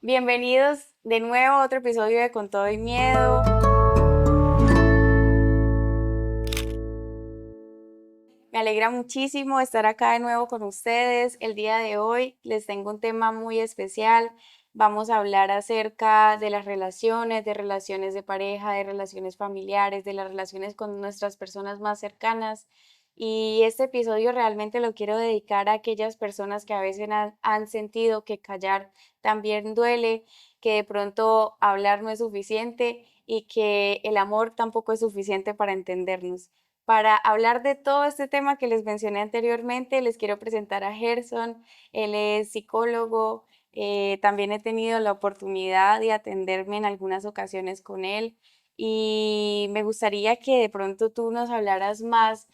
Bienvenidos de nuevo a otro episodio de Con Todo y Miedo. Me alegra muchísimo estar acá de nuevo con ustedes. El día de hoy les tengo un tema muy especial. Vamos a hablar acerca de las relaciones, de relaciones de pareja, de relaciones familiares, de las relaciones con nuestras personas más cercanas. Y este episodio realmente lo quiero dedicar a aquellas personas que a veces han sentido que callar también duele, que de pronto hablar no es suficiente y que el amor tampoco es suficiente para entendernos. Para hablar de todo este tema que les mencioné anteriormente, les quiero presentar a Gerson. Él es psicólogo. También he tenido la oportunidad de atenderme en algunas ocasiones con él y me gustaría que de pronto tú nos hablaras más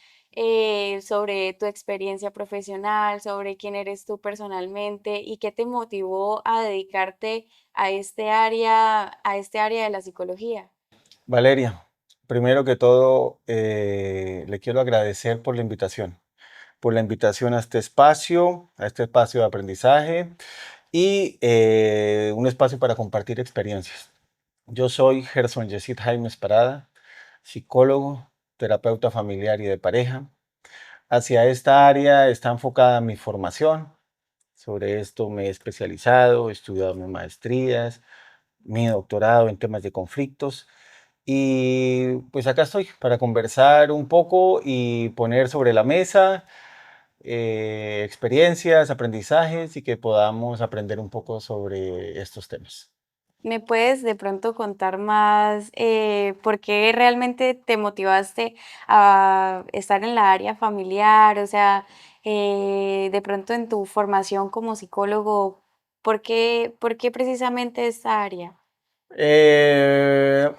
sobre tu experiencia profesional, sobre quién eres tú personalmente y qué te motivó a dedicarte a este área de la psicología. Valeria, primero que todo, le quiero agradecer por la invitación a este espacio de aprendizaje y un espacio para compartir experiencias. Yo soy Gerson Yesid Jaimes Parada, psicólogo, terapeuta familiar y de pareja. Hacia esta área está enfocada mi formación. Sobre esto me he especializado, he estudiado mis maestrías, mi doctorado en temas de conflictos. Y pues acá estoy para conversar un poco y poner sobre la mesa experiencias, aprendizajes y que podamos aprender un poco sobre estos temas. ¿Me puedes de pronto contar más por qué realmente te motivaste a estar en la área familiar? O sea, de pronto en tu formación como psicólogo, por qué precisamente esta área?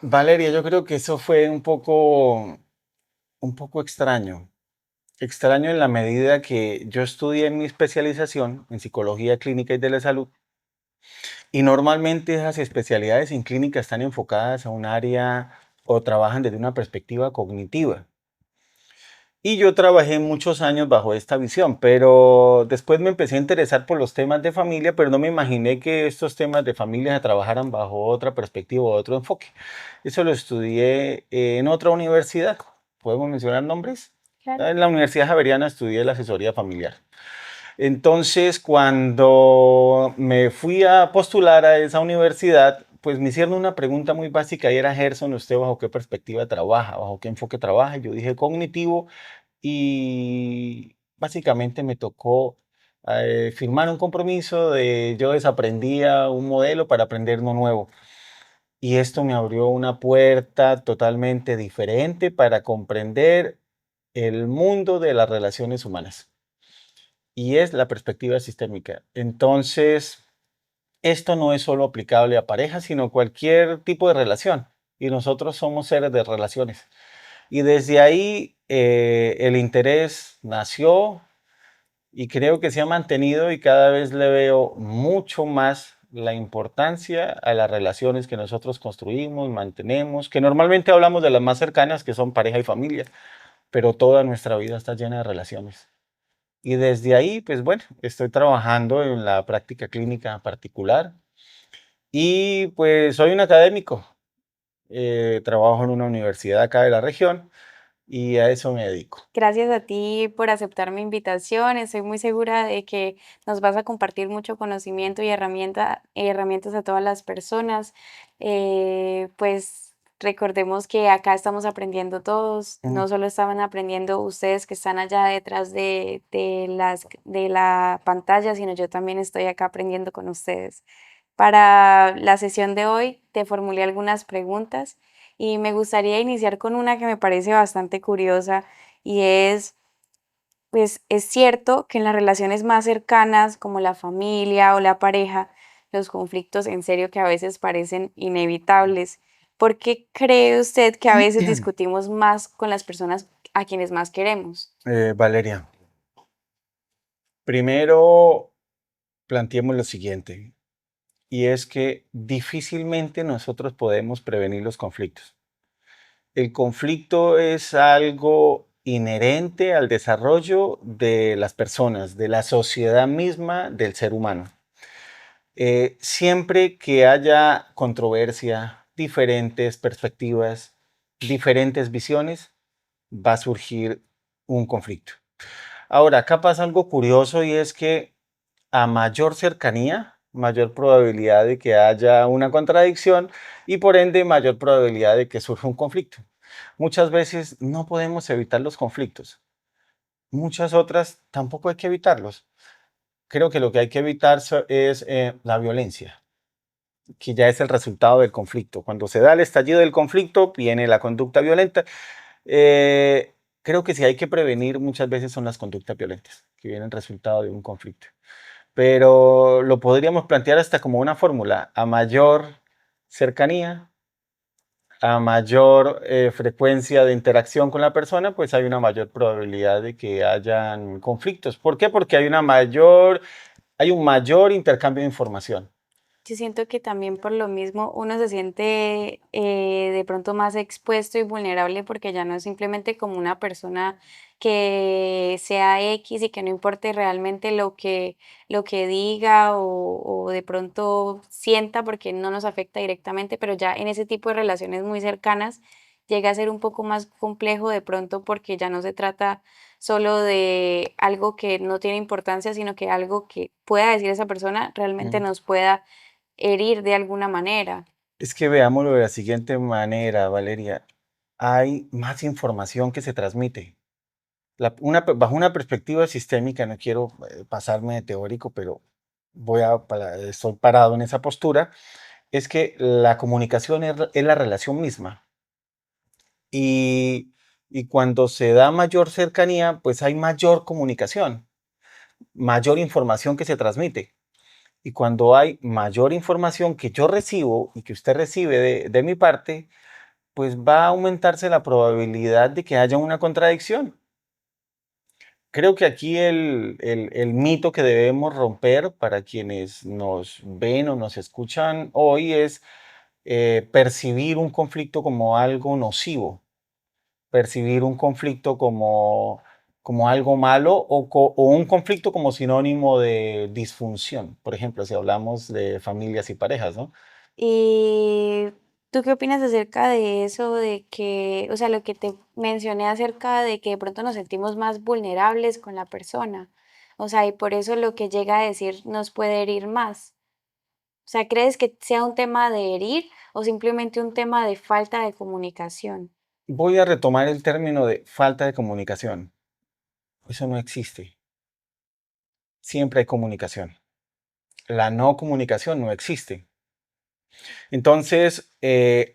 Valeria, yo creo que eso fue un poco extraño. Extraño en la medida que yo estudié mi especialización en psicología clínica y de la salud. Y normalmente esas especialidades en clínica están enfocadas a un área o trabajan desde una perspectiva cognitiva. Y yo trabajé muchos años bajo esta visión, pero después me empecé a interesar por los temas de familia, pero no me imaginé que estos temas de familia se trabajaran bajo otra perspectiva o otro enfoque. Eso lo estudié en otra universidad. ¿Podemos mencionar nombres? Claro. En la Universidad Javeriana estudié la asesoría familiar. Entonces, cuando me fui a postular a esa universidad, pues me hicieron una pregunta muy básica y era, Gerson, ¿usted bajo qué perspectiva trabaja? ¿Bajo qué enfoque trabaja? Y yo dije cognitivo y básicamente me tocó firmar un compromiso de yo desaprendía un modelo para aprender uno nuevo. Y esto me abrió una puerta totalmente diferente para comprender el mundo de las relaciones humanas y es la perspectiva sistémica. Entonces, esto no es solo aplicable a parejas, sino cualquier tipo de relación. Y nosotros somos seres de relaciones. Y desde ahí el interés nació y creo que se ha mantenido y cada vez le veo mucho más la importancia a las relaciones que nosotros construimos, mantenemos, que normalmente hablamos de las más cercanas, que son pareja y familia, pero toda nuestra vida está llena de relaciones. Y desde ahí, pues bueno, estoy trabajando en la práctica clínica particular y pues soy un académico. Trabajo en una universidad acá de la región y a eso me dedico. Gracias a ti por aceptar mi invitación. Estoy muy segura de que nos vas a compartir mucho conocimiento y herramientas a todas las personas. Pues recordemos que acá estamos aprendiendo todos, Mm. no solo estaban aprendiendo ustedes que están allá detrás de la pantalla, sino yo también estoy acá aprendiendo con ustedes. Para la sesión de hoy te formulé algunas preguntas y me gustaría iniciar con una que me parece bastante curiosa y es, pues es cierto que en las relaciones más cercanas como la familia o la pareja, los conflictos en serio que a veces parecen inevitables. ¿Por qué cree usted que a veces discutimos más con las personas a quienes más queremos? Valeria, primero planteemos lo siguiente, y es que difícilmente nosotros podemos prevenir los conflictos. El conflicto es algo inherente al desarrollo de las personas, de la sociedad misma, del ser humano. Siempre que haya controversia, diferentes perspectivas, diferentes visiones, va a surgir un conflicto. Ahora, acá pasa algo curioso y es que a mayor cercanía, mayor probabilidad de que haya una contradicción y por ende mayor probabilidad de que surja un conflicto. Muchas veces no podemos evitar los conflictos, muchas otras tampoco hay que evitarlos. Creo que lo que hay que evitar es la violencia, que ya es el resultado del conflicto. Cuando se da el estallido del conflicto, viene la conducta violenta. Eh, Creo que si hay que prevenir, muchas veces son las conductas violentas, que vienen resultado de un conflicto. Pero lo podríamos plantear hasta como una fórmula. A mayor cercanía, a mayor frecuencia de interacción con la persona, pues hay una mayor probabilidad de que hayan conflictos. ¿Por qué? Porque hay un mayor intercambio de información. Yo siento que también por lo mismo uno se siente de pronto más expuesto y vulnerable porque ya no es simplemente como una persona que sea X y que no importe realmente lo que diga o de pronto sienta porque no nos afecta directamente, pero ya en ese tipo de relaciones muy cercanas llega a ser un poco más complejo de pronto porque ya no se trata solo de algo que no tiene importancia, sino que algo que pueda decir esa persona realmente Mm. nos pueda herir de alguna manera. Es que veámoslo de la siguiente manera, Valeria. Hay más información que se transmite. Bajo una perspectiva sistémica, no quiero pasarme de teórico, pero estoy parado en esa postura, es que la comunicación es la relación misma. Y, y cuando se da mayor cercanía, pues hay mayor comunicación, mayor información que se transmite. Y cuando hay mayor información que yo recibo y que usted recibe de mi parte, pues va a aumentarse la probabilidad de que haya una contradicción. Creo que aquí el mito que debemos romper para quienes nos ven o nos escuchan hoy es percibir un conflicto como algo nocivo, percibir un conflicto como algo malo o un conflicto como sinónimo de disfunción. Por ejemplo, si hablamos de familias y parejas, ¿no? ¿Y tú qué opinas acerca de eso, de que, o sea, lo que te mencioné acerca de que de pronto nos sentimos más vulnerables con la persona? O sea, y por eso lo que llega a decir nos puede herir más. O sea, ¿crees que sea un tema de herir o simplemente un tema de falta de comunicación? Voy a retomar el término de falta de comunicación. Eso no existe. Siempre hay comunicación. La no comunicación no existe. Entonces,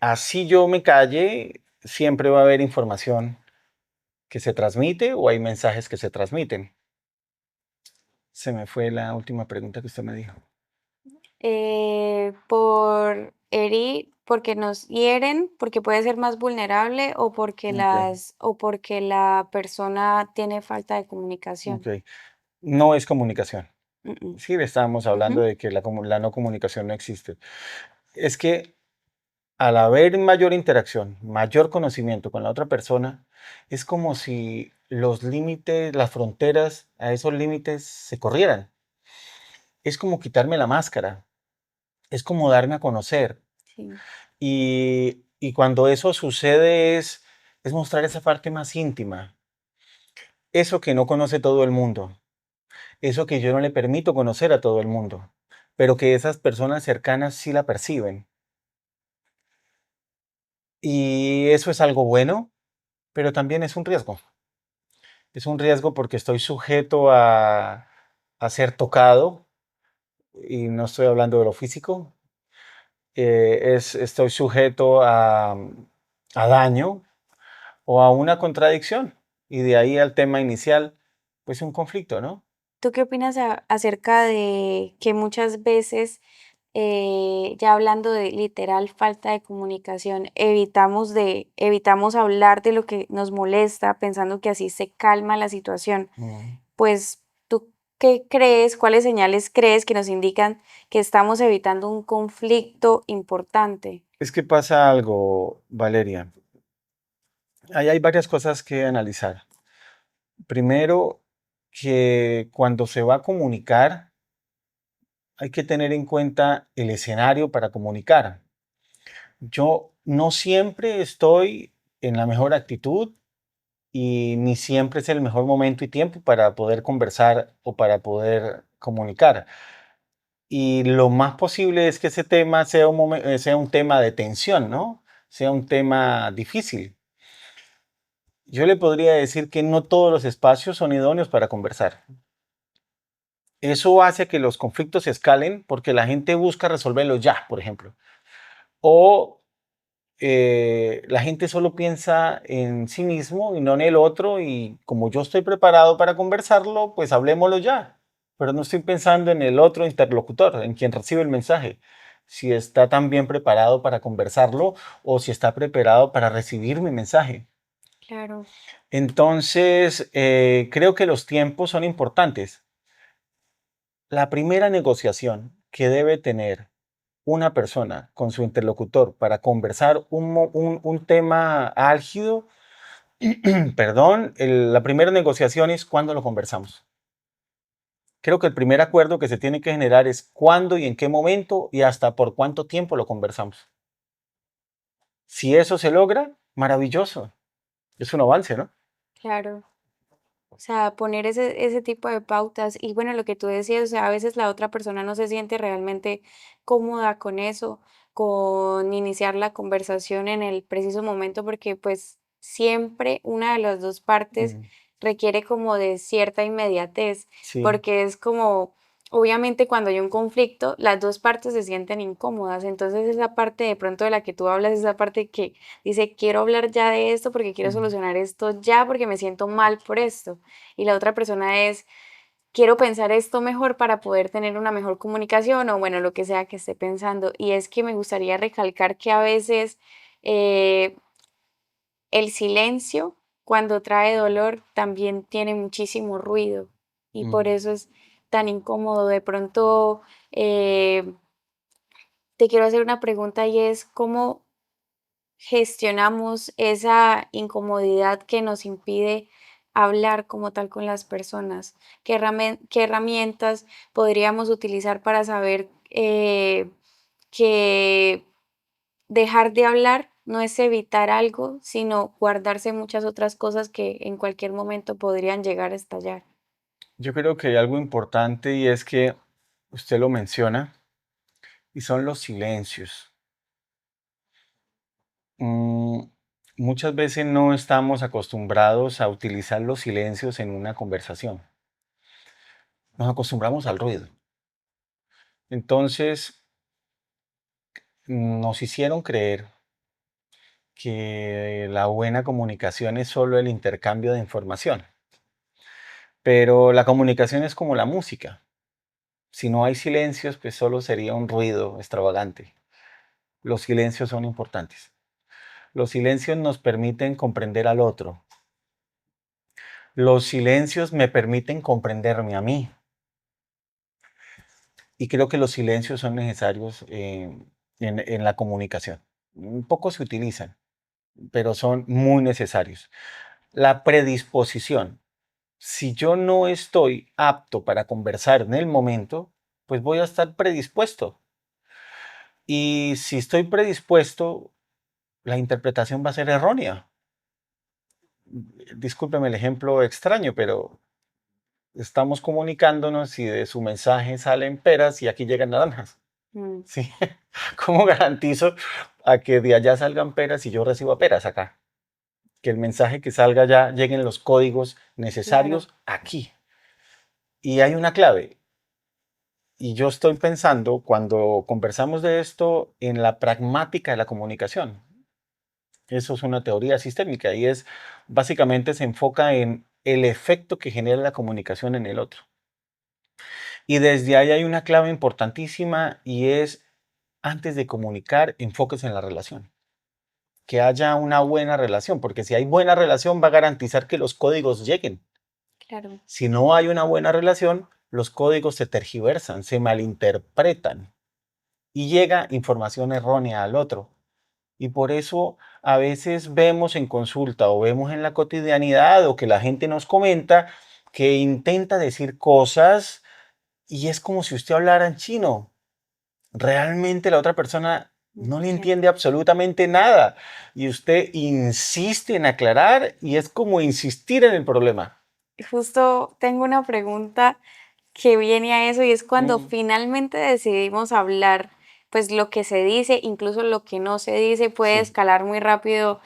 así yo me calle, siempre va a haber información que se transmite o hay mensajes que se transmiten. Se me fue la última pregunta que usted me dijo. Por herir, porque nos hieren, porque puede ser más vulnerable Ok, o porque la persona tiene falta de comunicación. ok. No es comunicación. Mm, mm. Sí, estábamos hablando Ujú. de que la no comunicación no existe. Es que al haber mayor interacción, mayor conocimiento con la otra persona, es como si los límites, las fronteras a esos límites se corrieran. Es como quitarme la máscara, es como darme a conocer. Sí. Y cuando eso sucede es mostrar esa parte más íntima, eso que no conoce todo el mundo, eso que yo no le permito conocer a todo el mundo, pero que esas personas cercanas sí la perciben. Y eso es algo bueno, pero también es un riesgo. Es un riesgo porque estoy sujeto a ser tocado, y no estoy hablando de lo físico, estoy sujeto a daño o a una contradicción. Y de ahí al tema inicial, pues un conflicto, ¿no? ¿Tú qué opinas acerca de que muchas veces, ya hablando de literal falta de comunicación, evitamos hablar de lo que nos molesta pensando que así se calma la situación? Mm. Pues, ¿tú qué crees, cuáles señales crees que nos indican que estamos evitando un conflicto importante? Es que pasa algo, Valeria. Ahí hay varias cosas que analizar. Primero, que cuando se va a comunicar, hay que tener en cuenta el escenario para comunicar. Yo no siempre estoy en la mejor actitud y ni siempre es el mejor momento y tiempo para poder conversar o para poder comunicar. Y lo más posible es que ese tema sea sea un tema de tensión, ¿no? Sea un tema difícil. Yo le podría decir que no todos los espacios son idóneos para conversar. Eso hace que los conflictos escalen porque la gente busca resolverlos ya, por ejemplo. O la gente solo piensa en sí mismo y no en el otro, y como yo estoy preparado para conversarlo, pues hablemoslo ya, pero no estoy pensando en el otro interlocutor, en quien recibe el mensaje, si está también preparado para conversarlo o si está preparado para recibir mi mensaje. Claro, Entonces, creo que los tiempos son importantes. La primera negociación que debe tener una persona con su interlocutor para conversar un tema álgido, perdón, la primera negociación es cuándo lo conversamos. Creo que el primer acuerdo que se tiene que generar es cuándo y en qué momento y hasta por cuánto tiempo lo conversamos. Si eso se logra, maravilloso. Es un avance, ¿no? claro. O sea, poner ese tipo de pautas y bueno, lo que tú decías, o sea, a veces la otra persona no se siente realmente cómoda con eso, con iniciar la conversación en el preciso momento, porque pues siempre una de las dos partes Mm, requiere como de cierta inmediatez, sí. porque es como, obviamente cuando hay un conflicto, las dos partes se sienten incómodas, entonces esa parte de pronto de la que tú hablas, esa parte que dice, quiero hablar ya de esto porque quiero Mm. solucionar esto ya porque me siento mal por esto y la otra persona es, quiero pensar esto mejor para poder tener una mejor comunicación o bueno, lo que sea que esté pensando. Y es que me gustaría recalcar que a veces eh, el silencio, cuando trae dolor, también tiene muchísimo ruido y por Mm. eso es tan incómodo. De pronto, eh, te quiero hacer una pregunta y es, ¿cómo gestionamos esa incomodidad que nos impide hablar como tal con las personas? ¿Qué herramientas podríamos utilizar para saber que dejar de hablar no es evitar algo, sino guardarse muchas otras cosas que en cualquier momento podrían llegar a estallar? Yo creo que hay algo importante y es que usted lo menciona y son los silencios. Mm, Muchas veces no estamos acostumbrados a utilizar los silencios en una conversación. Nos acostumbramos al ruido. Entonces, nos hicieron creer que la buena comunicación es solo el intercambio de información. Pero la comunicación es como la música. Si no hay silencios, pues solo sería un ruido extravagante. Los silencios son importantes. Los silencios nos permiten comprender al otro. Los silencios me permiten comprenderme a mí. Y creo que los silencios son necesarios en la comunicación. Un poco se utilizan, pero son muy necesarios. La predisposición. Si yo no estoy apto para conversar en el momento, pues voy a estar predispuesto. Y si estoy predispuesto, la interpretación va a ser errónea. Discúlpeme el ejemplo extraño, pero estamos comunicándonos y de su mensaje salen peras y aquí llegan naranjas. Mm, ¿Sí? ¿Cómo garantizo a que de allá salgan peras y yo reciba peras acá? Que el mensaje que salga ya lleguen los códigos claro, necesarios aquí. Y hay una clave. Y yo estoy pensando, cuando conversamos de esto, en la pragmática de la comunicación. Eso es una teoría sistémica y es básicamente se enfoca en el efecto que genera la comunicación en el otro. Y desde ahí hay una clave importantísima y es, antes de comunicar, enfóquese en la relación. Que haya una buena relación, porque si hay buena relación va a garantizar que los códigos lleguen. claro. Si no hay una buena relación, los códigos se tergiversan, se malinterpretan y llega información errónea al otro. Y por eso a veces vemos en consulta o vemos en la cotidianidad o que la gente nos comenta que intenta decir cosas y es como si usted hablara en chino. Realmente la otra persona no le Sí. entiende absolutamente nada y usted insiste en aclarar y es como insistir en el problema. Justo tengo una pregunta que viene a eso y es cuando Mm, finalmente decidimos hablar, pues lo que se dice, incluso lo que no se dice, puede sí. escalar muy rápido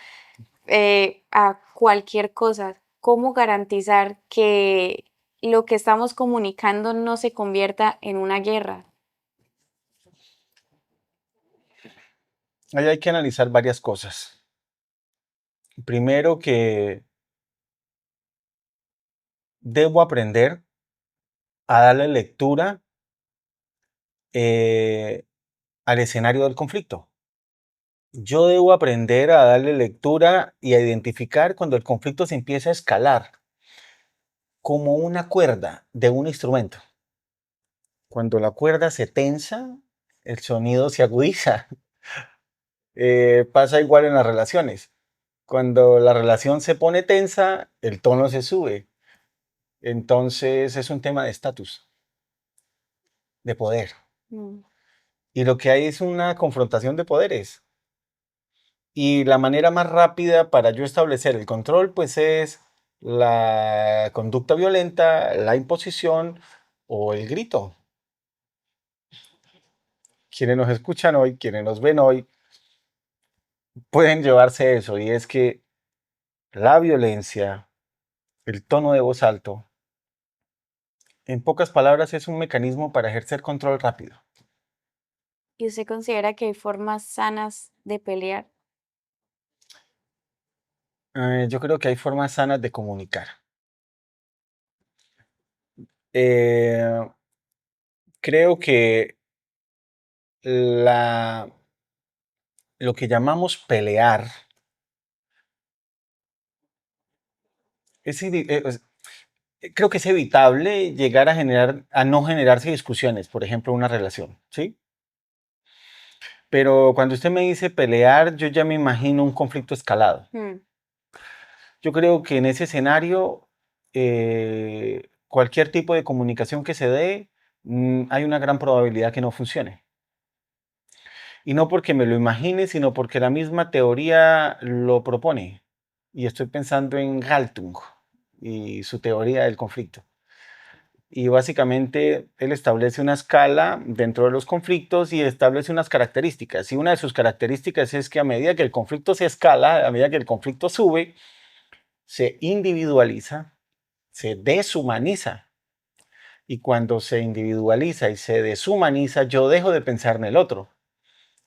a cualquier cosa. ¿Cómo garantizar que lo que estamos comunicando no se convierta en una guerra? Ahí hay que analizar varias cosas. Primero que debo aprender a darle lectura eh, al escenario del conflicto. Yo debo aprender a darle lectura y a identificar cuando el conflicto se empieza a escalar como una cuerda de un instrumento. Cuando la cuerda se tensa, el sonido se agudiza. Pasa igual en las relaciones. Cuando la relación se pone tensa, el tono se sube. Entonces es un tema de estatus, de poder. Mm. Y lo que hay es una confrontación de poderes. Y la manera más rápida para yo establecer el control, pues es la conducta violenta, la imposición o el grito. Quienes nos escuchan hoy, quienes nos ven hoy, pueden llevarse eso. Y es que la violencia, el tono de voz alto, en pocas palabras, es un mecanismo para ejercer control rápido. ¿Y usted considera que hay formas sanas de pelear? Yo creo que hay formas sanas de comunicar. Eh, Creo que la, lo que llamamos pelear es, creo que es evitable llegar a no generarse discusiones, por ejemplo, en una relación, ¿sí? Pero cuando usted me dice pelear, yo ya me imagino un conflicto escalado. Mm. Yo creo que en ese escenario, cualquier tipo de comunicación que se dé, hay una gran probabilidad que no funcione. Y no porque me lo imagine, sino porque la misma teoría lo propone. Y estoy pensando en Galtung y su teoría del conflicto. Y básicamente él establece una escala dentro de los conflictos y establece unas características. Y una de sus características es que a medida que el conflicto se escala, a medida que el conflicto sube, se individualiza, se deshumaniza. Y cuando se individualiza y se deshumaniza, yo dejo de pensar en el otro.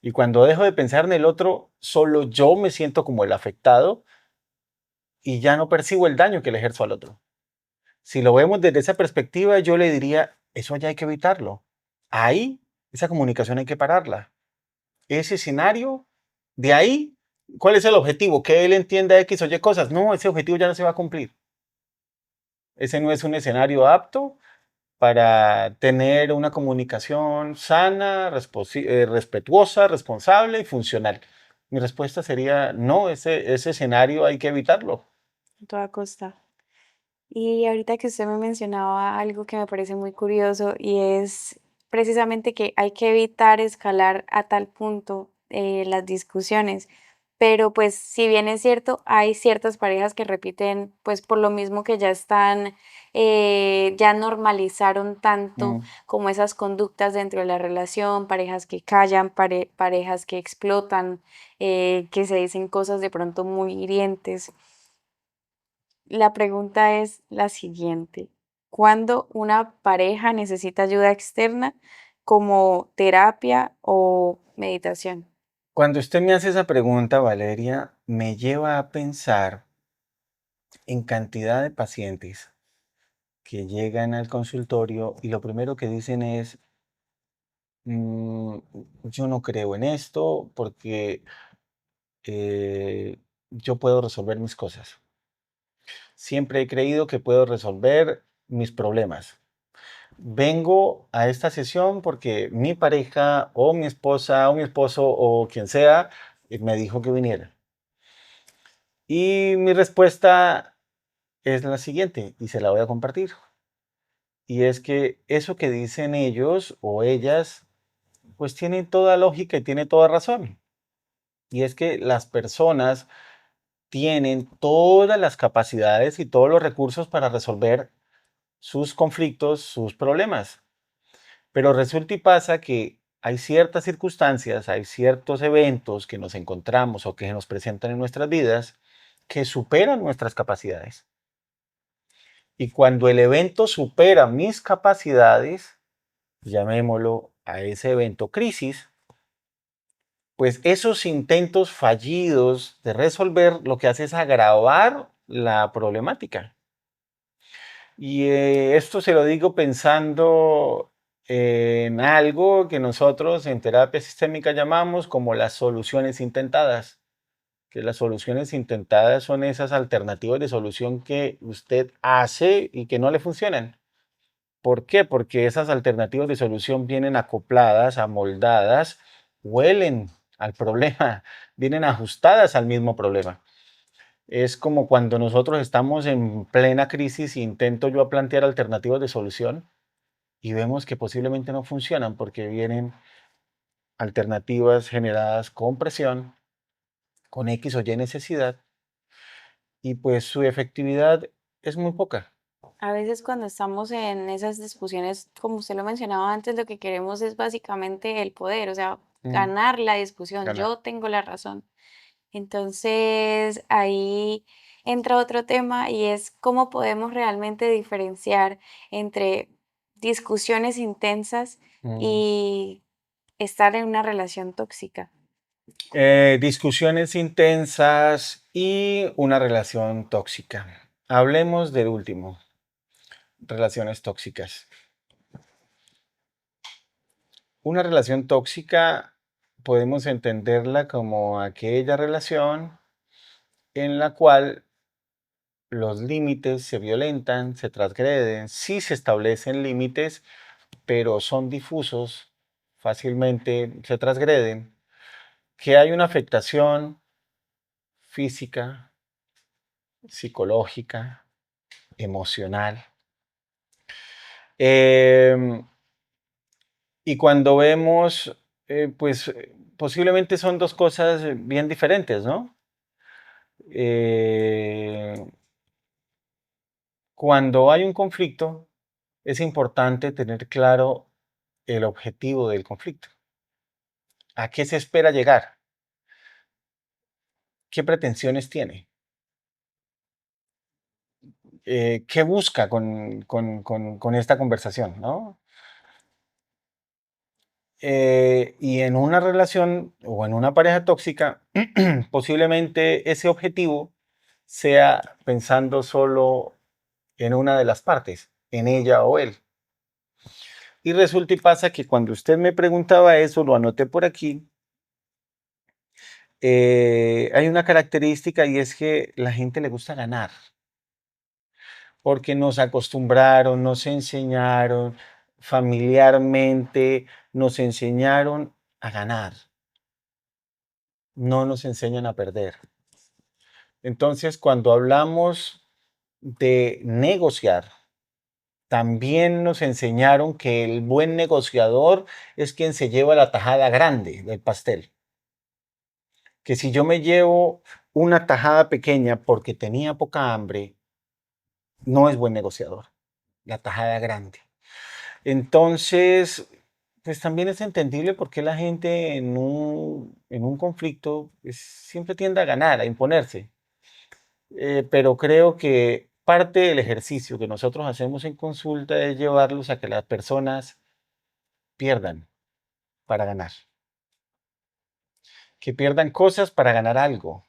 Y cuando dejo de pensar en el otro, solo yo me siento como el afectado y ya no percibo el daño que le ejerzo al otro. Si lo vemos desde esa perspectiva, yo le diría, eso ya hay que evitarlo. Ahí, esa comunicación hay que pararla. Ese escenario, de ahí, ¿cuál es el objetivo? Que él entienda X o Y cosas. No, ese objetivo ya no se va a cumplir. Ese no es un escenario apto para tener una comunicación sana, respetuosa, responsable y funcional. Mi respuesta sería, no, ese escenario hay que evitarlo. A toda costa. Y ahorita que usted me mencionaba algo que me parece muy curioso y es precisamente que hay que evitar escalar a tal punto las discusiones. Pero pues si bien es cierto, hay ciertas parejas que repiten pues por lo mismo que ya están, ya normalizaron tanto Mm. como esas conductas dentro de la relación, parejas que callan, parejas que explotan, que se dicen cosas de pronto muy hirientes. La pregunta es la siguiente: ¿cuándo una pareja necesita ayuda externa como terapia o meditación? Cuando usted me hace esa pregunta, Valeria, me lleva a pensar en cantidad de pacientes que llegan al consultorio y lo primero que dicen es, "Mm, yo no creo en esto porque yo puedo resolver mis cosas. Siempre he creído que puedo resolver mis problemas. Vengo a esta sesión porque mi pareja o mi esposa o mi esposo o quien sea me dijo que viniera. Y mi respuesta es la siguiente y se la voy a compartir. y es que eso que dicen ellos o ellas, pues tiene toda lógica y tiene toda razón. Y es que las personas tienen todas las capacidades y todos los recursos para resolver sus conflictos, sus problemas. Pero resulta y pasa que hay ciertas circunstancias, hay ciertos eventos que nos encontramos o que nos presentan en nuestras vidas que superan nuestras capacidades. Y cuando el evento supera mis capacidades, llamémoslo a ese evento crisis, pues esos intentos fallidos de resolver lo que hace es agravar la problemática. Y esto se lo digo pensando en algo que nosotros en terapia sistémica llamamos como las soluciones intentadas. Que las soluciones intentadas son esas alternativas de solución que usted hace y que no le funcionan. ¿Por qué? Porque esas alternativas de solución vienen acopladas, amoldadas, huelen al problema, vienen ajustadas al mismo problema. Es como cuando nosotros estamos en plena crisis e intento yo plantear alternativas de solución y vemos que posiblemente no funcionan porque vienen alternativas generadas con presión, con X o Y necesidad y pues su efectividad es muy poca. A veces cuando estamos en esas discusiones, como usted lo mencionaba antes, lo que queremos es básicamente el poder, o sea, Mm, ganar la discusión. ganar. Yo tengo la razón. Entonces ahí entra otro tema y es cómo podemos realmente diferenciar entre discusiones intensas Mm. y estar en una relación tóxica. Discusiones intensas y una relación tóxica. Hablemos del último, relaciones tóxicas. Una relación tóxica podemos entenderla como aquella relación en la cual los límites se violentan, se transgreden, sí se establecen límites, pero son difusos, fácilmente se transgreden, que hay una afectación física, psicológica, emocional. Em, y cuando vemos, posiblemente son dos cosas bien diferentes, ¿no? Eh, Cuando hay un conflicto, es importante tener claro el objetivo del conflicto. ¿A qué se espera llegar? ¿Qué pretensiones tiene? ¿Qué busca con esta conversación? ¿No? Y en una relación o en una pareja tóxica, posiblemente ese objetivo sea pensando solo en una de las partes, en ella o él. Y resulta y pasa que cuando usted me preguntaba eso, lo anoté por aquí, hay una característica y es que la gente le gusta ganar, porque nos acostumbraron, nos enseñaron familiarmente, nos enseñaron a ganar, no nos enseñan a perder. Entonces, cuando hablamos de negociar, también nos enseñaron que el buen negociador es quien se lleva la tajada grande del pastel. Que si yo me llevo una tajada pequeña porque tenía poca hambre, no es buen negociador, la tajada grande. Entonces, pues también es entendible por qué la gente en un conflicto pues, siempre tiende a ganar, a imponerse. Pero creo que parte del ejercicio que nosotros hacemos en consulta es llevarlos a que las personas pierdan para ganar, que pierdan cosas para ganar algo,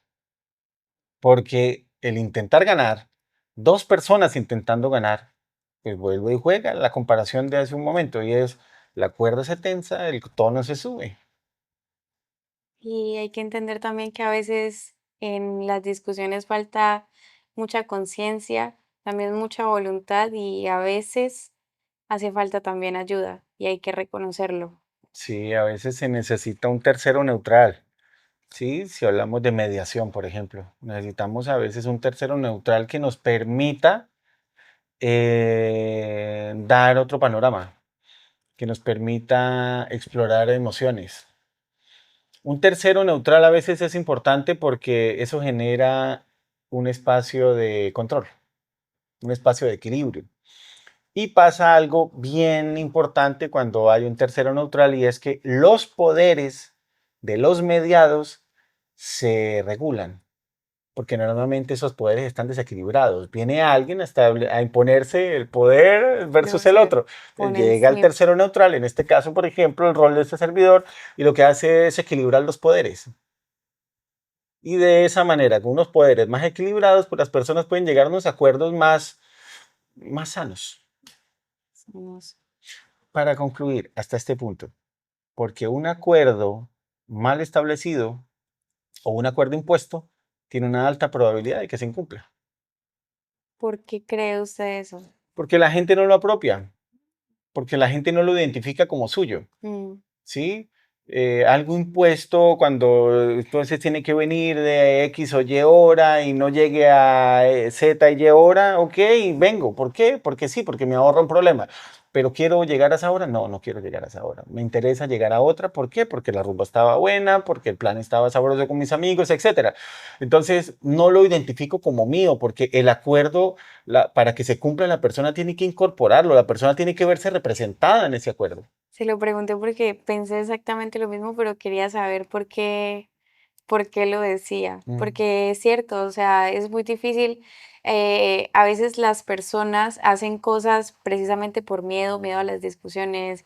porque el intentar ganar, dos personas intentando ganar, pues vuelve y juega la comparación de hace un momento y es la cuerda se tensa, el tono se sube. Y hay que entender también que a veces en las discusiones falta mucha conciencia, también mucha voluntad y a veces hace falta también ayuda y hay que reconocerlo. Sí, a veces se necesita un tercero neutral. Sí, si hablamos de mediación, por ejemplo, necesitamos a veces un tercero neutral que nos permita dar otro panorama que nos permita explorar emociones. Un tercero neutral a veces es importante porque eso genera un espacio de control, un espacio de equilibrio. Y pasa algo bien importante cuando hay un tercero neutral y es que los poderes de los mediados se regulan, porque normalmente esos poderes están desequilibrados. Viene alguien a imponerse el poder versus Luego el se otro. ponen, Llega el sí, tercero neutral, en este caso, por ejemplo, el rol de este servidor, y lo que hace es equilibrar los poderes. Y de esa manera, con unos poderes más equilibrados, pues las personas pueden llegar a unos acuerdos más sanos. somos- Para concluir, hasta este punto, porque un acuerdo mal establecido o un acuerdo impuesto tiene una alta probabilidad de que se incumpla, ¿Por qué cree usted eso? porque la gente no lo apropia, porque la gente no lo identifica como suyo. Mm, ¿Sí? Algo impuesto cuando entonces tiene que venir de X o Y hora y no llegue a Z y Y hora, ok, vengo. ¿Por qué? Porque sí, porque me ahorra un problema. Pero quiero llegar a esa hora, no, no quiero llegar a esa hora. Me interesa llegar a otra, ¿por qué? Porque la rumba estaba buena, porque el plan estaba sabroso con mis amigos, etcétera. Entonces, no lo identifico como mío, porque el acuerdo, para que se cumpla, la persona tiene que incorporarlo, la persona tiene que verse representada en ese acuerdo. Se lo pregunté porque pensé exactamente lo mismo, pero quería saber por qué lo decía. Mm. Porque es cierto, o sea, es muy difícil. A veces las personas hacen cosas precisamente por miedo, miedo a las discusiones,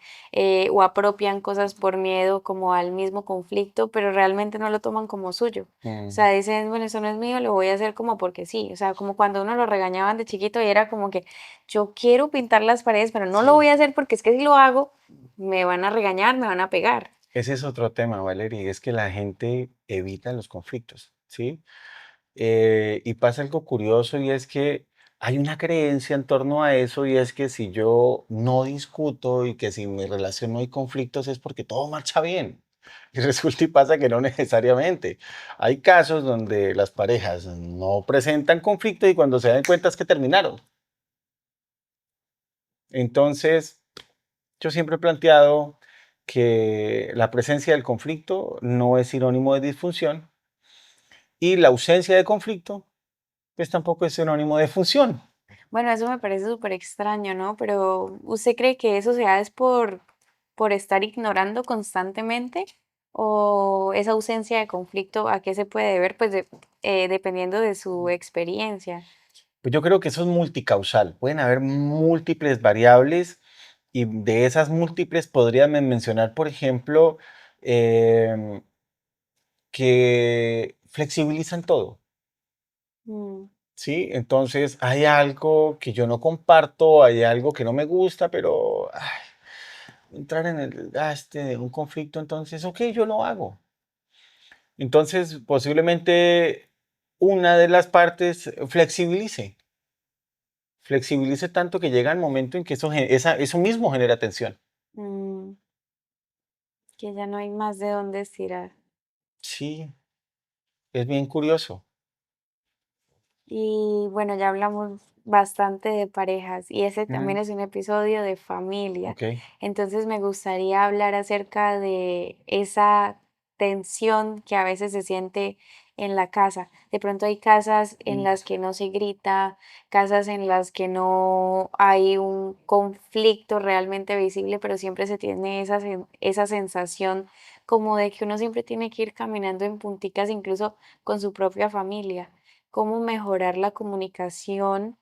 o apropian cosas por miedo como al mismo conflicto, pero realmente no lo toman como suyo. O Mm. sea, dicen, bueno, eso no es mío, lo voy a hacer como porque sí. O sea, como cuando uno lo regañaban de chiquito y era como que yo quiero pintar las paredes, pero no lo Sí. voy a hacer porque es que si lo hago, me van a regañar, me van a pegar. Ese es otro tema, Valeria, y es que la gente evita los conflictos, ¿sí? Y pasa algo curioso y es que hay una creencia en torno a eso y es que si yo no discuto y que si en mi relación no hay conflictos es porque todo marcha bien. Y resulta y pasa que no necesariamente. Hay casos donde las parejas no presentan conflicto y cuando se dan cuenta es que terminaron. Entonces, yo siempre he planteado que la presencia del conflicto no es sinónimo de disfunción y la ausencia de conflicto pues tampoco es sinónimo de función. Bueno, eso me parece súper extraño, ¿no? Pero ¿usted cree que eso se da es por estar ignorando constantemente? ¿O esa ausencia de conflicto a qué se puede deber? Pues dependiendo de su experiencia. Pues yo creo que eso es multicausal. Pueden haber múltiples variables y de esas múltiples podrían mencionar, por ejemplo, em, que flexibilizan todo. Mm, ¿Sí? Entonces hay algo que yo no comparto, hay algo que no me gusta, pero entrar en el desgaste de un conflicto, entonces, ok, yo lo hago. Entonces, posiblemente una de las partes flexibilice tanto que llega el momento en que eso mismo genera tensión. mm, que ya no hay más de dónde estirar. Sí, es bien curioso. Y bueno, ya hablamos bastante de parejas y ese también Mm, es un episodio de familia. ok. Entonces me gustaría hablar acerca de esa tensión que a veces se siente en la casa. De pronto hay casas en Mm, las que no se grita, casas en las que no hay un conflicto realmente visible, pero siempre se tiene esa sensación como de que uno siempre tiene que ir caminando en punticas, incluso con su propia familia. Cómo mejorar la comunicación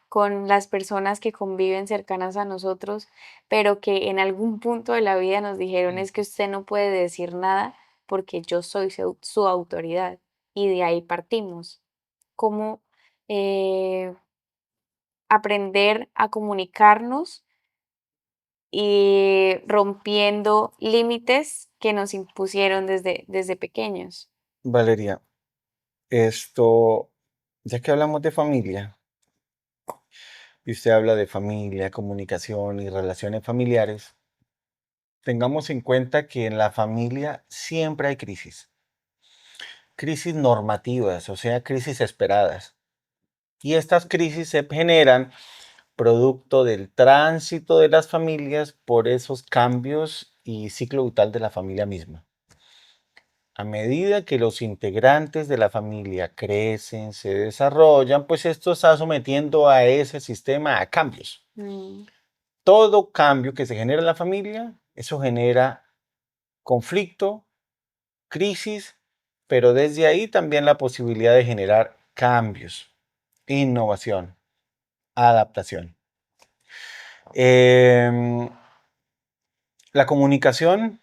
con las personas que conviven cercanas a nosotros, pero que en algún punto de la vida nos dijeron mm. es que usted no puede decir nada porque yo soy su autoridad y de ahí partimos. Cómo eh, aprender a comunicarnos y rompiendo límites que nos impusieron desde pequeños. Valeria, esto, ya que hablamos de familia, y usted habla de familia, comunicación y relaciones familiares, tengamos en cuenta que en la familia siempre hay crisis. Crisis normativas, o sea, crisis esperadas. Y estas crisis se generan producto del tránsito de las familias por esos cambios y ciclo vital de la familia misma. A medida que los integrantes de la familia crecen, se desarrollan, pues esto está sometiendo a ese sistema a cambios. Mm, Todo cambio que se genera en la familia, eso genera conflicto, crisis, pero desde ahí también la posibilidad de generar cambios, innovación, adaptación. Em, la comunicación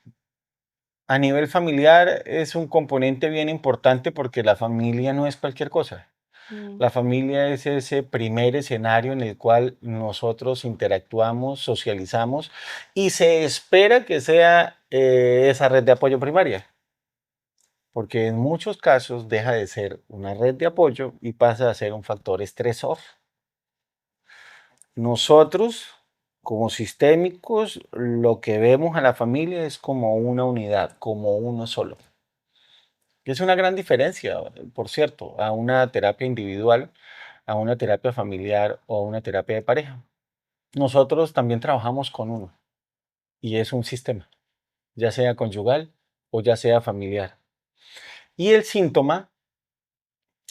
a nivel familiar es un componente bien importante porque la familia no es cualquier cosa. mm. La familia es ese primer escenario en el cual nosotros interactuamos, socializamos y se espera que sea esa red de apoyo primaria, porque en muchos casos deja de ser una red de apoyo y pasa a ser un factor estresor. Nosotros, como sistémicos, lo que vemos a la familia es como una unidad, como uno solo. Que es una gran diferencia, por cierto, a una terapia individual, a una terapia familiar o a una terapia de pareja. Nosotros también trabajamos con uno y es un sistema, ya sea conyugal o ya sea familiar. Y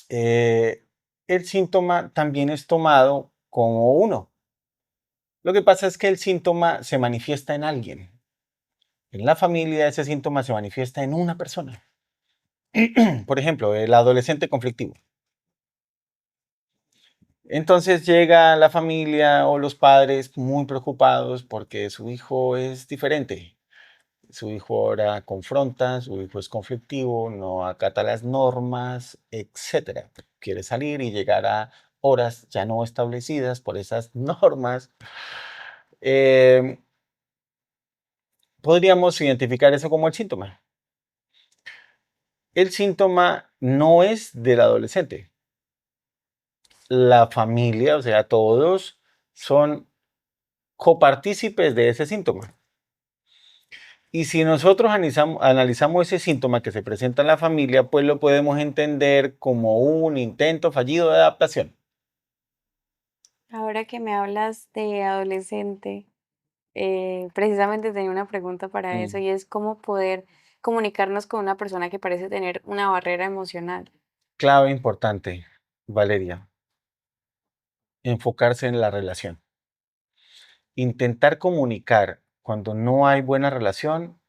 eh, el síntoma también es tomado como uno. Lo que pasa es que el síntoma se manifiesta en alguien. En la familia ese síntoma se manifiesta en una persona. Por ejemplo, el adolescente conflictivo. Entonces llega la familia o los padres muy preocupados porque su hijo es diferente. Su hijo ahora confronta, su hijo es conflictivo, no acata las normas, etcétera. Quiere salir y llegar a horas ya no establecidas por esas normas. Eh, Podríamos identificar eso como el síntoma. El síntoma no es del adolescente. La familia, o sea, todos son copartícipes de ese síntoma. Y si nosotros analizamos ese síntoma que se presenta en la familia, pues lo podemos entender como un intento fallido de adaptación. Ahora que me hablas de adolescente, precisamente tenía una pregunta para eso Mm. y es cómo poder comunicarnos con una persona que parece tener una barrera emocional. Clave importante, Valeria, enfocarse en la relación. Intentar comunicar cuando no hay buena relación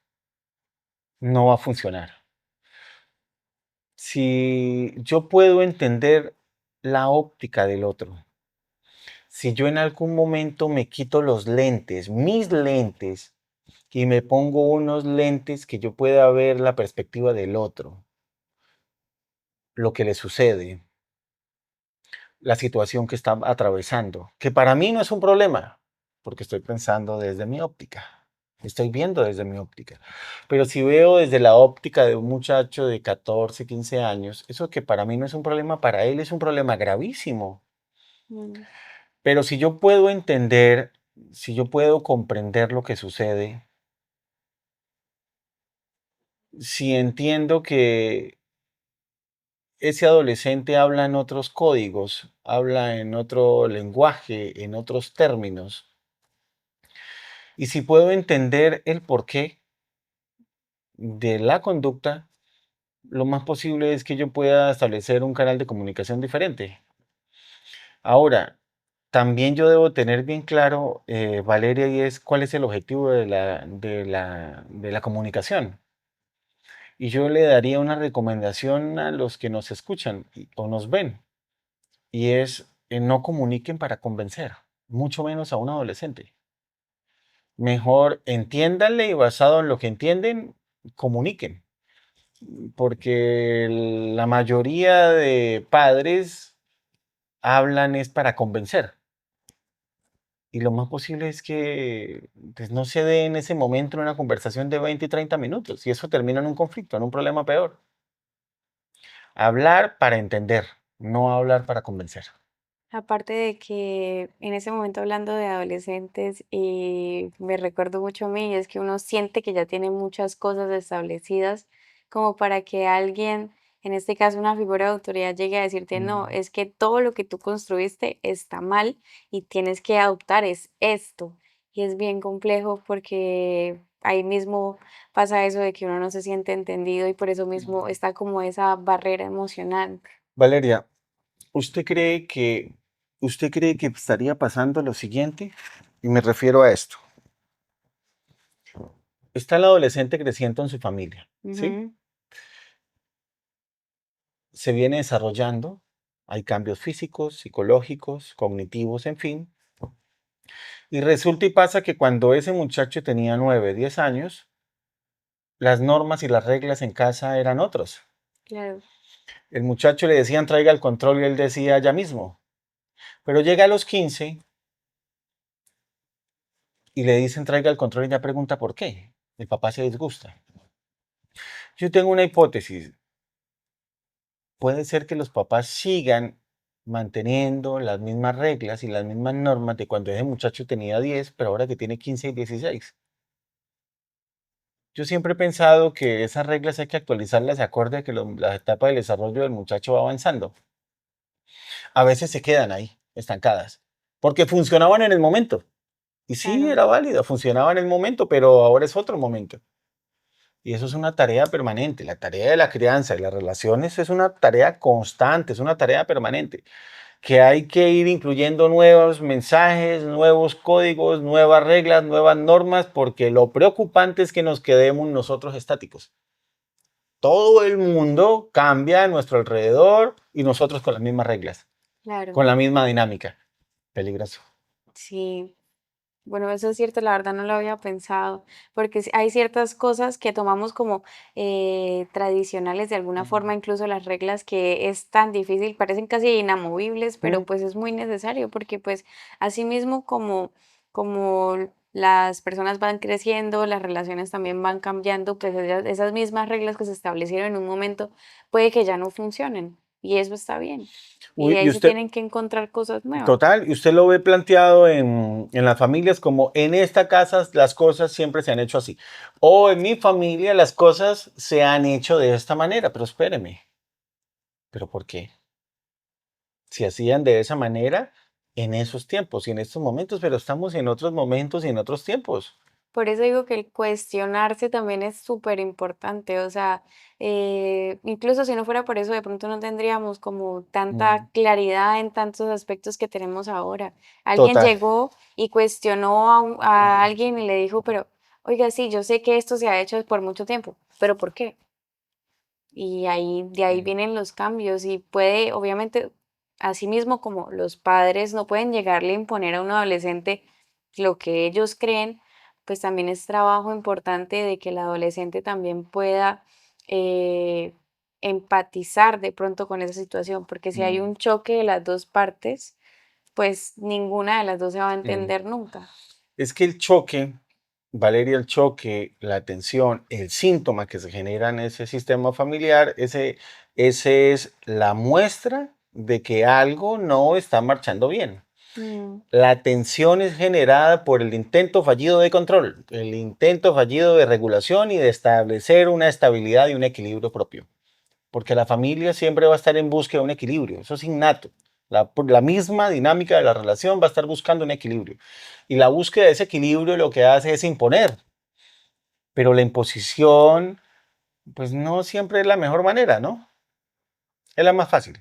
no va a funcionar. Si yo puedo entender la óptica del otro, si yo en algún momento me quito los lentes, mis lentes, y me pongo unos lentes que yo pueda ver la perspectiva del otro, lo que le sucede, la situación que está atravesando, que para mí no es un problema, porque estoy pensando desde mi óptica, estoy viendo desde mi óptica. Pero si veo desde la óptica de un muchacho de 14, 15 años, eso que para mí no es un problema, para él es un problema gravísimo. Mm, Pero si yo puedo entender, si yo puedo comprender lo que sucede, si entiendo que ese adolescente habla en otros códigos, habla en otro lenguaje, en otros términos. Y si puedo entender el porqué de la conducta, lo más posible es que yo pueda establecer un canal de comunicación diferente. Ahora, también yo debo tener bien claro, Valeria, y es cuál es el objetivo de la comunicación. Y yo le daría una recomendación a los que nos escuchan o nos ven. Y es no comuniquen para convencer, mucho menos a un adolescente. Mejor entiéndanle y basado en lo que entienden, comuniquen, porque la mayoría de padres hablan es para convencer. Y lo más posible es que pues, no se dé en ese momento en una conversación de 20 y 30 minutos y eso termina en un conflicto, en un problema peor. Hablar para entender, no hablar para convencer. aparte de que en ese momento hablando de adolescentes, me recuerdo mucho a mí, y es que uno siente que ya tiene muchas cosas establecidas como para que alguien en este caso una figura de autoridad, llegue a decirte, no, Mm. es que todo lo que tú construiste está mal y tienes que adoptar es esto. Y es bien complejo porque ahí mismo pasa eso de que uno no se siente entendido y por eso mismo está como esa barrera emocional. Valeria, ¿usted usted cree que estaría pasando lo siguiente? Y me refiero a esto. Está el adolescente creciendo en su familia, ¿sí? Ujú, Se viene desarrollando, hay cambios físicos, psicológicos, cognitivos, en fin. Y resulta y pasa que cuando ese muchacho tenía 9, 10 años, las normas y las reglas en casa eran otros. claro, El muchacho le decían traiga el control y él decía ya mismo. Pero llega a los 15 y le dicen traiga el control y ya pregunta por qué. El papá se disgusta. Yo tengo una hipótesis. Puede ser que los papás sigan manteniendo las mismas reglas y las mismas normas de cuando ese muchacho tenía 10, pero ahora que tiene 15 y 16. Yo siempre he pensado que esas reglas hay que actualizarlas de acorde a que la etapa del desarrollo del muchacho va avanzando. A veces se quedan ahí, estancadas, porque funcionaban en el momento. Y sí, claro. era válido, funcionaba en el momento, pero ahora es otro momento. Y eso es una tarea permanente. La tarea de la crianza y las relaciones es una tarea constante, es una tarea permanente, que hay que ir incluyendo nuevos mensajes, nuevos códigos, nuevas reglas, nuevas normas, porque lo preocupante es que nos quedemos nosotros estáticos. Todo el mundo cambia a nuestro alrededor y nosotros con las mismas reglas, Claro, con la misma dinámica. Peligroso. sí. Bueno, eso es cierto, la verdad no lo había pensado, porque hay ciertas cosas que tomamos como tradicionales de alguna forma, incluso las reglas que es tan difícil, parecen casi inamovibles, pero Mm. pues es muy necesario, porque pues así mismo como las personas van creciendo, las relaciones también van cambiando, pues esas mismas reglas que se establecieron en un momento puede que ya no funcionen, y eso está bien, y Uy, de y ahí se usted, tienen que encontrar cosas nuevas. total, y usted lo ve planteado en las familias como en esta casa las cosas siempre se han hecho así. O en mi familia las cosas se han hecho de esta manera, pero espéreme, ¿pero por qué? Se hacían de esa manera en esos tiempos y en estos momentos, pero estamos en otros momentos y en otros tiempos. Por eso digo que el cuestionarse también es súper importante, o sea, incluso si no fuera por eso, de pronto no tendríamos como Mm. tanta claridad en tantos aspectos que tenemos ahora. Alguien Total. llegó y cuestionó a alguien y le dijo, pero, oiga, sí, yo sé que esto se ha hecho por mucho tiempo, pero ¿por qué? Y ahí, de ahí Sí. vienen los cambios y puede, obviamente, así mismo como los padres no pueden llegarle a imponer a un adolescente lo que ellos creen, pues también es trabajo importante de que el adolescente también pueda eh, empatizar de pronto con esa situación, porque si hay Mm. un choque de las dos partes, pues ninguna de las dos se va a Sí. entender nunca. Es que el choque, Valeria, el choque, la tensión, el síntoma que se genera en ese sistema familiar, ese es la muestra de que algo no está marchando bien. Mm, La tensión es generada por el intento fallido de control, el intento fallido de regulación y de establecer una estabilidad y un equilibrio propio. Porque la familia siempre va a estar en búsqueda de un equilibrio, eso es innato. La misma dinámica de la relación va a estar buscando un equilibrio. Y la búsqueda de ese equilibrio lo que hace es imponer, pero la imposición, pues no siempre es la mejor manera, ¿no? Es la más fácil.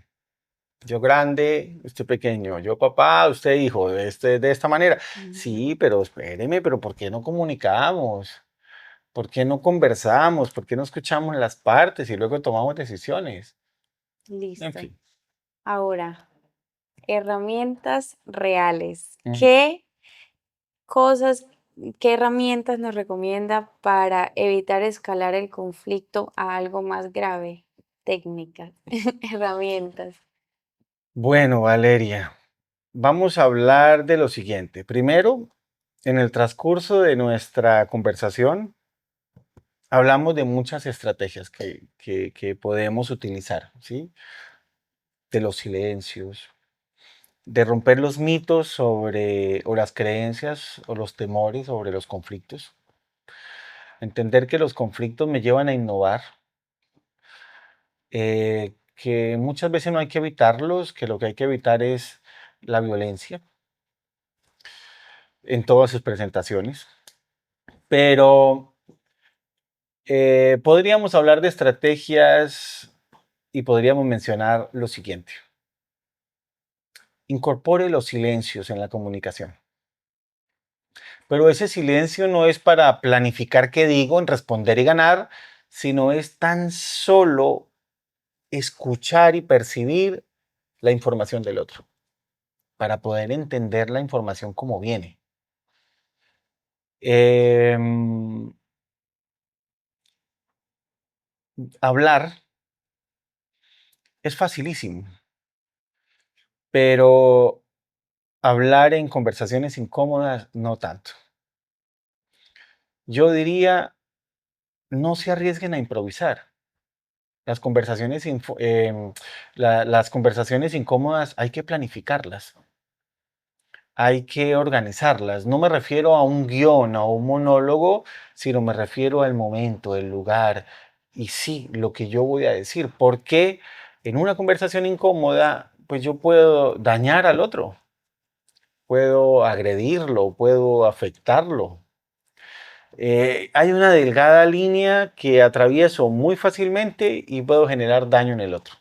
Yo grande, usted pequeño, yo papá, usted hijo, de esta manera. ujú. Sí, pero espéreme, pero ¿por qué no comunicamos? ¿Por qué no conversamos? ¿Por qué no escuchamos las partes y luego tomamos decisiones? En Listo. fin. Ahora, herramientas reales. Mm. ¿Qué cosas, qué herramientas nos recomienda para evitar escalar el conflicto a algo más grave? Técnicas, herramientas. Bueno, Valeria, vamos a hablar de lo siguiente. Primero, en el transcurso de nuestra conversación, hablamos de muchas estrategias que podemos utilizar, ¿sí? De los silencios, de romper los mitos sobre, o las creencias o los temores sobre los conflictos. Entender que los conflictos me llevan a innovar, que muchas veces no hay que evitarlos, que lo que hay que evitar es la violencia en todas sus presentaciones. Pero podríamos hablar de estrategias y podríamos mencionar lo siguiente. Incorpore los silencios en la comunicación. Pero ese silencio no es para planificar qué digo, en responder y ganar, sino es tan solo escuchar y percibir la información del otro, para poder entender la información como viene. Hablar es facilísimo, pero hablar en conversaciones incómodas no tanto. Yo diría, no se arriesguen a improvisar. Las conversaciones, las conversaciones incómodas hay que planificarlas, hay que organizarlas. No me refiero a un guión, a un monólogo, sino me refiero al momento, el lugar y sí, lo que yo voy a decir. Porque en una conversación incómoda, pues yo puedo dañar al otro, puedo agredirlo, puedo afectarlo. Hay una delgada línea que atravieso muy fácilmente y puedo generar daño en el otro.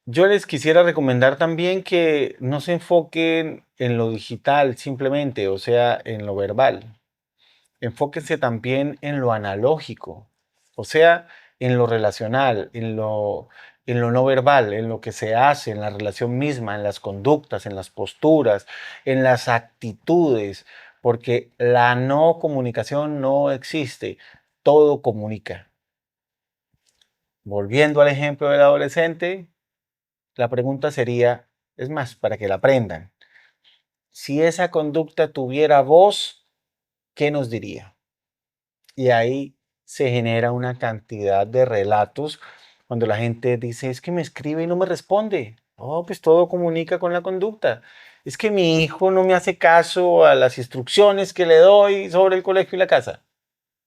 Yo les quisiera recomendar también que no se enfoquen en lo digital simplemente, o sea, en lo verbal. Enfóquense también en lo analógico, o sea, en lo relacional, en lo no verbal, en lo que se hace, en la relación misma, en las conductas, en las posturas, en las actitudes, porque la no comunicación no existe, todo comunica. Volviendo al ejemplo del adolescente, la pregunta sería, es más, para que la aprendan, si esa conducta tuviera voz, ¿qué nos diría? Y ahí se genera una cantidad de relatos cuando la gente dice, es que me escribe y no me responde. Oh, pues todo comunica con la conducta. Es que mi hijo no me hace caso a las instrucciones que le doy sobre el colegio y la casa.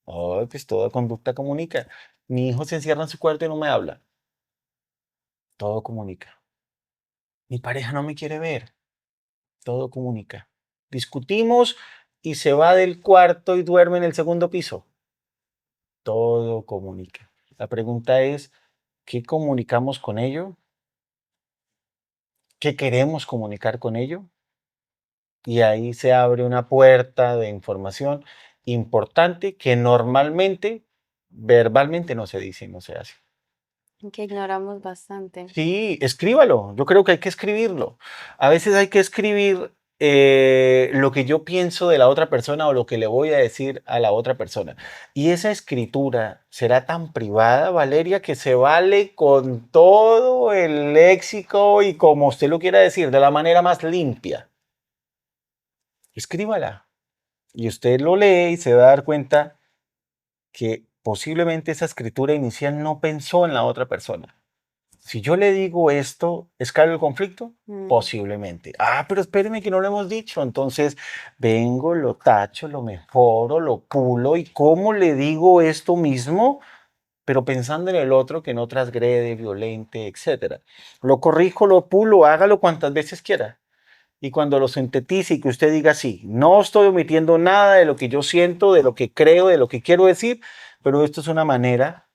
Oh, pues toda conducta comunica. Mi hijo se encierra en su cuarto y no me habla. Todo comunica. Mi pareja no me quiere ver. Todo comunica. Discutimos y se va del cuarto y duerme en el segundo piso. Todo comunica. La pregunta es, ¿qué comunicamos con ello? ¿Qué queremos comunicar con ello? Y ahí se abre una puerta de información importante que normalmente verbalmente no se dice y no se hace. Que ignoramos bastante. Sí, escríbalo. Yo creo que hay que escribirlo. A veces hay que escribir lo que yo pienso de la otra persona o lo que le voy a decir a la otra persona. Y esa escritura será tan privada, Valeria, que se vale con todo el léxico y como usted lo quiera decir, de la manera más limpia. Escríbala. Y usted lo lee y se va a dar cuenta que posiblemente esa escritura inicial no pensó en la otra persona. Si yo le digo esto, ¿escala el conflicto? Mm, Posiblemente. Ah, pero espéreme que no lo hemos dicho. Entonces vengo, lo tacho, lo mejoro, lo pulo. ¿Y cómo le digo esto mismo? Pero pensando en el otro que no transgrede, violente, etcétera. Lo corrijo, lo pulo, hágalo cuantas veces quiera. Y cuando lo sintetice y que usted diga sí, no estoy omitiendo nada de lo que yo siento, de lo que creo, de lo que quiero decir, pero esto es una manera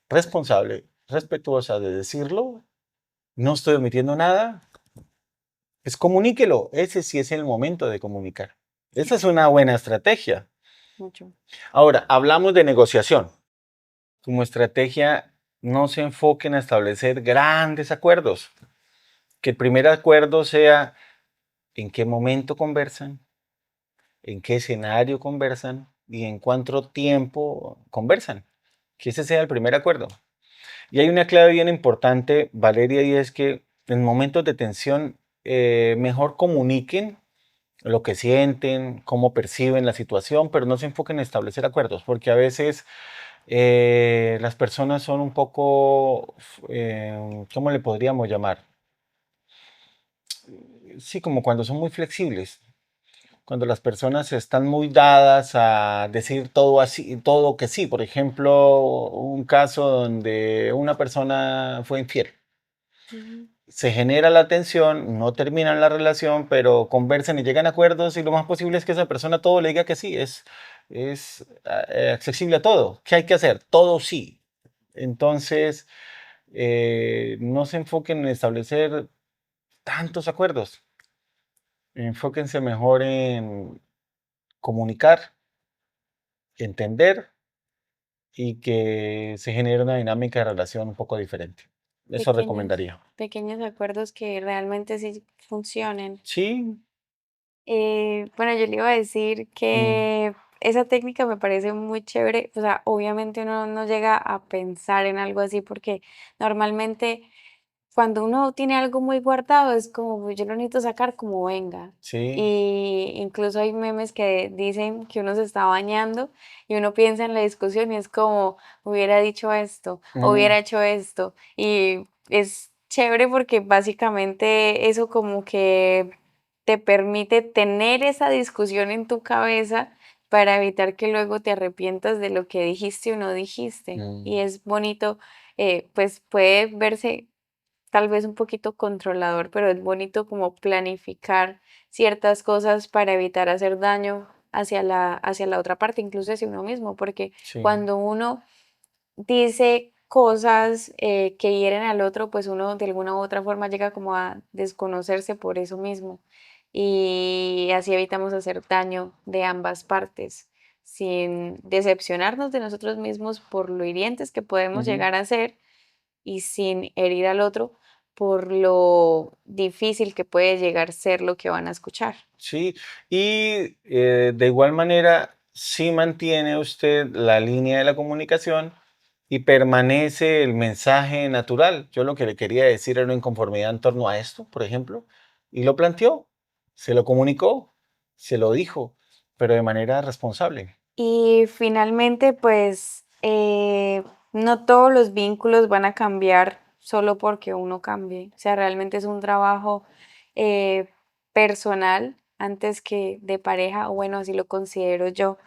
responsable, respetuosa de decirlo. No estoy omitiendo nada. Pues comuníquelo. Ese sí es el momento de comunicar. Esa es una buena estrategia. mucho. Ahora, hablamos de negociación. Como estrategia, no se enfoquen a establecer grandes acuerdos. Que el primer acuerdo sea en qué momento conversan, en qué escenario conversan y en cuánto tiempo conversan. Que ese sea el primer acuerdo. Y hay una clave bien importante, Valeria, y es que en momentos de tensión mejor comuniquen lo que sienten, cómo perciben la situación, pero no se enfoquen en establecer acuerdos, porque a veces las personas son un poco, ¿cómo le podríamos llamar? Sí, como cuando son muy flexibles. cuando las personas están muy dadas a decir todo así, todo que sí. Por ejemplo, un caso donde una persona fue infiel. Ujú. Se genera la tensión, no terminan la relación, pero conversan y llegan a acuerdos y lo más posible es que esa persona todo le diga que sí, es accesible a todo. ¿Qué hay que hacer? Todo sí. Entonces, no se enfoquen en establecer tantos acuerdos. Enfóquense mejor en comunicar, entender y que se genere una dinámica de relación un poco diferente. Eso Pequeños, recomendaría. pequeños acuerdos que realmente sí funcionen. Sí. Bueno, yo le iba a decir Mm, que esa técnica me parece muy chévere. O sea, obviamente uno no llega a pensar en algo así porque normalmente cuando uno tiene algo muy guardado es como, "Pues, yo lo necesito sacar como venga". sí. Y incluso hay memes que dicen que uno se está bañando y uno piensa en la discusión y es como, hubiera dicho esto, Mm, hubiera hecho esto. Y es chévere porque básicamente eso como que te permite tener esa discusión en tu cabeza para evitar que luego te arrepientas de lo que dijiste o no dijiste. Y mm. es bonito, pues puede verse tal vez un poquito controlador, pero es bonito como planificar ciertas cosas para evitar hacer daño hacia la otra parte, incluso hacia uno mismo, porque Sí, cuando uno dice cosas que hieren al otro, pues uno de alguna u otra forma llega como a desconocerse por eso mismo y así evitamos hacer daño de ambas partes, sin decepcionarnos de nosotros mismos por lo hirientes que podemos ujú, llegar a ser y sin herir al otro por lo difícil que puede llegar a ser lo que van a escuchar. sí. Y de igual manera, sí mantiene usted la línea de la comunicación y permanece el mensaje natural. Yo lo que le quería decir era una inconformidad en torno a esto, por ejemplo, y lo planteó, se lo comunicó, se lo dijo, pero de manera responsable. Y finalmente, pues no todos los vínculos van a cambiar solo porque uno cambie. O sea, realmente es un trabajo eh, personal antes que de pareja, o bueno, así lo considero yo.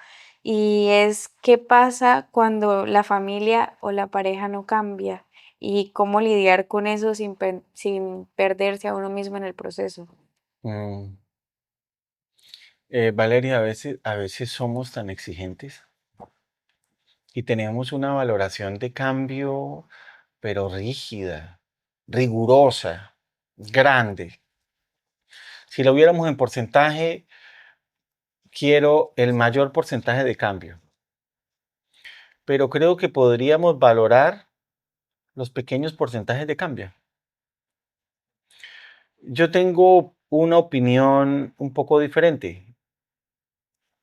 Y es qué pasa cuando la familia o la pareja no cambia y cómo lidiar con eso sin perderse a uno mismo en el proceso. Mm, Valeria, a veces somos tan exigentes y tenemos una valoración de cambio, pero rígida, rigurosa, grande. Si lo viéramos en porcentaje, quiero el mayor porcentaje de cambio, pero creo que podríamos valorar los pequeños porcentajes de cambio. Yo tengo una opinión un poco diferente.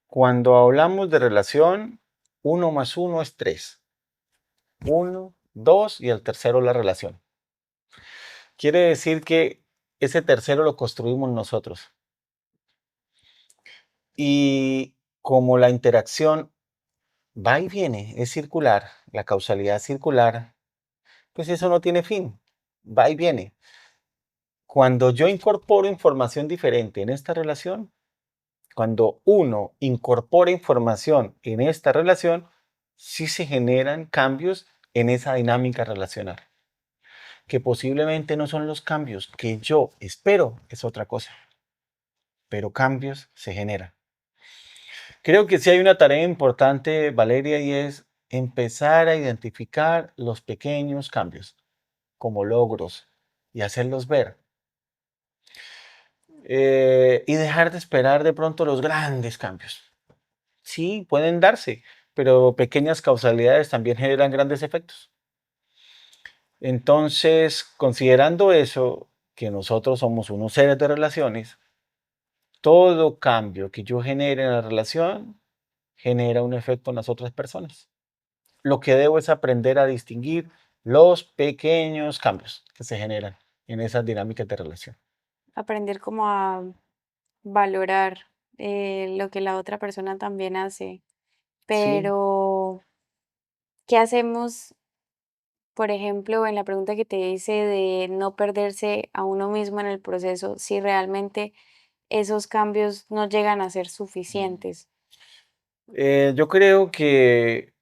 Cuando hablamos de relación, uno más uno es tres. Uno, dos y el tercero la relación. Quiere decir que ese tercero lo construimos nosotros. Y como la interacción va y viene, es circular, la causalidad es circular, pues eso no tiene fin, va y viene. Cuando yo incorporo información diferente en esta relación, cuando uno incorpora información en esta relación, sí se generan cambios en esa dinámica relacional, que posiblemente no son los cambios que yo espero, es otra cosa, pero cambios se generan. Creo que sí hay una tarea importante, Valeria, y es empezar a identificar los pequeños cambios como logros y hacerlos ver. Y dejar de esperar de pronto los grandes cambios. Sí, pueden darse, pero pequeñas causalidades también generan grandes efectos. Entonces, considerando eso, que nosotros somos unos seres de relaciones, todo cambio que yo genere en la relación genera un efecto en las otras personas. Lo que debo es aprender a distinguir los pequeños cambios que se generan en esas dinámicas de relación. Aprender como a valorar lo que la otra persona también hace. Sí. Pero, ¿qué hacemos, por ejemplo, en la pregunta que te hice de no perderse a uno mismo en el proceso, si realmente esos cambios no llegan a ser suficientes. Yo creo que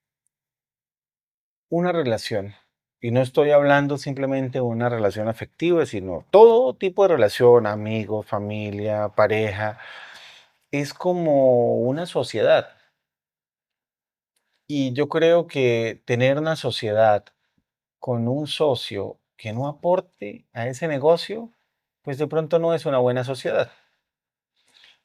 una relación, y no estoy hablando simplemente de una relación afectiva, sino todo tipo de relación, amigos, familia, pareja, es como una sociedad. Y yo creo que tener una sociedad con un socio que no aporte a ese negocio, pues de pronto no es una buena sociedad.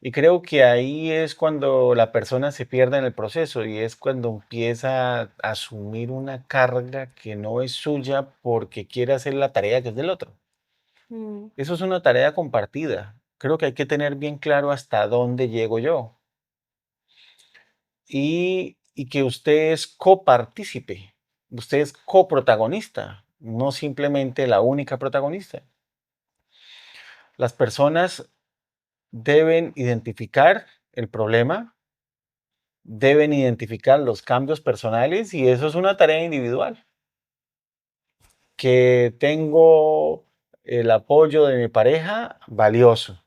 Y creo que ahí es cuando la persona se pierde en el proceso y es cuando empieza a asumir una carga que no es suya porque quiere hacer la tarea que es del otro. Mm, Eso es una tarea compartida. Creo que hay que tener bien claro hasta dónde llego yo y que usted es copartícipe, usted es coprotagonista, no simplemente la única protagonista. Las personas deben identificar el problema, deben identificar los cambios personales y eso es una tarea individual. Que tengo el apoyo de mi pareja, valioso.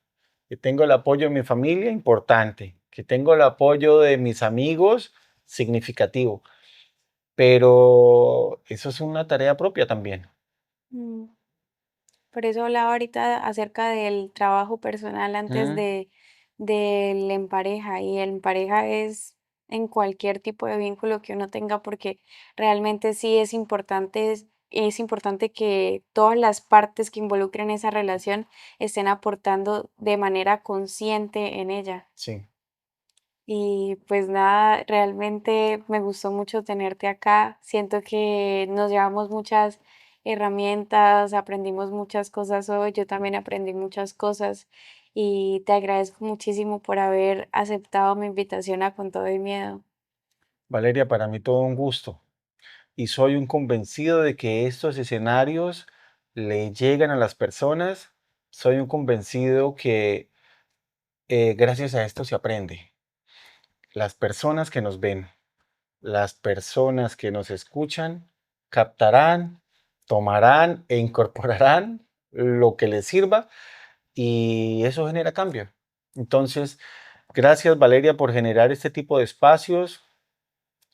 Que tengo el apoyo de mi familia, importante. Que tengo el apoyo de mis amigos, significativo. Pero eso es una tarea propia también. mm. Por eso hablaba ahorita acerca del trabajo personal antes Mm, de del en pareja, y en pareja es en cualquier tipo de vínculo que uno tenga, porque realmente sí es importante que todas las partes que involucren esa relación estén aportando de manera consciente en ella. sí. Y pues nada, realmente me gustó mucho tenerte acá. Siento que nos llevamos muchas herramientas, aprendimos muchas cosas hoy, yo también aprendí muchas cosas y te agradezco muchísimo por haber aceptado mi invitación a Con todo y miedo. Valeria, para mí todo un gusto. Y soy un convencido de que estos escenarios le llegan a las personas. Soy un convencido que gracias a esto se aprende. Las personas que nos ven, las personas que nos escuchan, captarán, tomarán e incorporarán lo que les sirva y eso genera cambio. Entonces, gracias Valeria por generar este tipo de espacios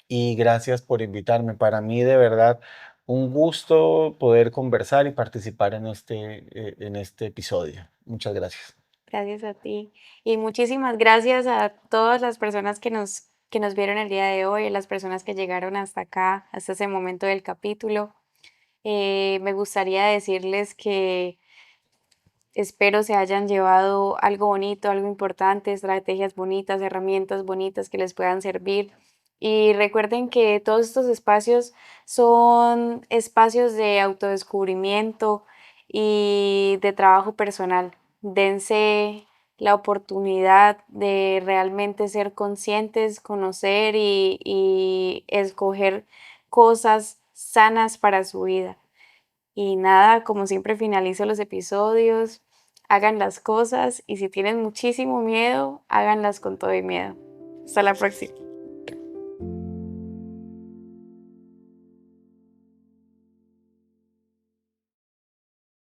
y gracias por invitarme. Para mí de verdad un gusto poder conversar y participar en este episodio. Muchas gracias. Gracias a ti. Y muchísimas gracias a todas las personas que nos vieron el día de hoy, a las personas que llegaron hasta acá, hasta ese momento del capítulo. Me gustaría decirles que espero se hayan llevado algo bonito, algo importante, estrategias bonitas, herramientas bonitas que les puedan servir. Y recuerden que todos estos espacios son espacios de autodescubrimiento y de trabajo personal. Dense la oportunidad de realmente ser conscientes, conocer y escoger cosas sanas para su vida. Y nada, como siempre finalizo los episodios, hagan las cosas y si tienen muchísimo miedo, háganlas con todo y miedo. Hasta la próxima.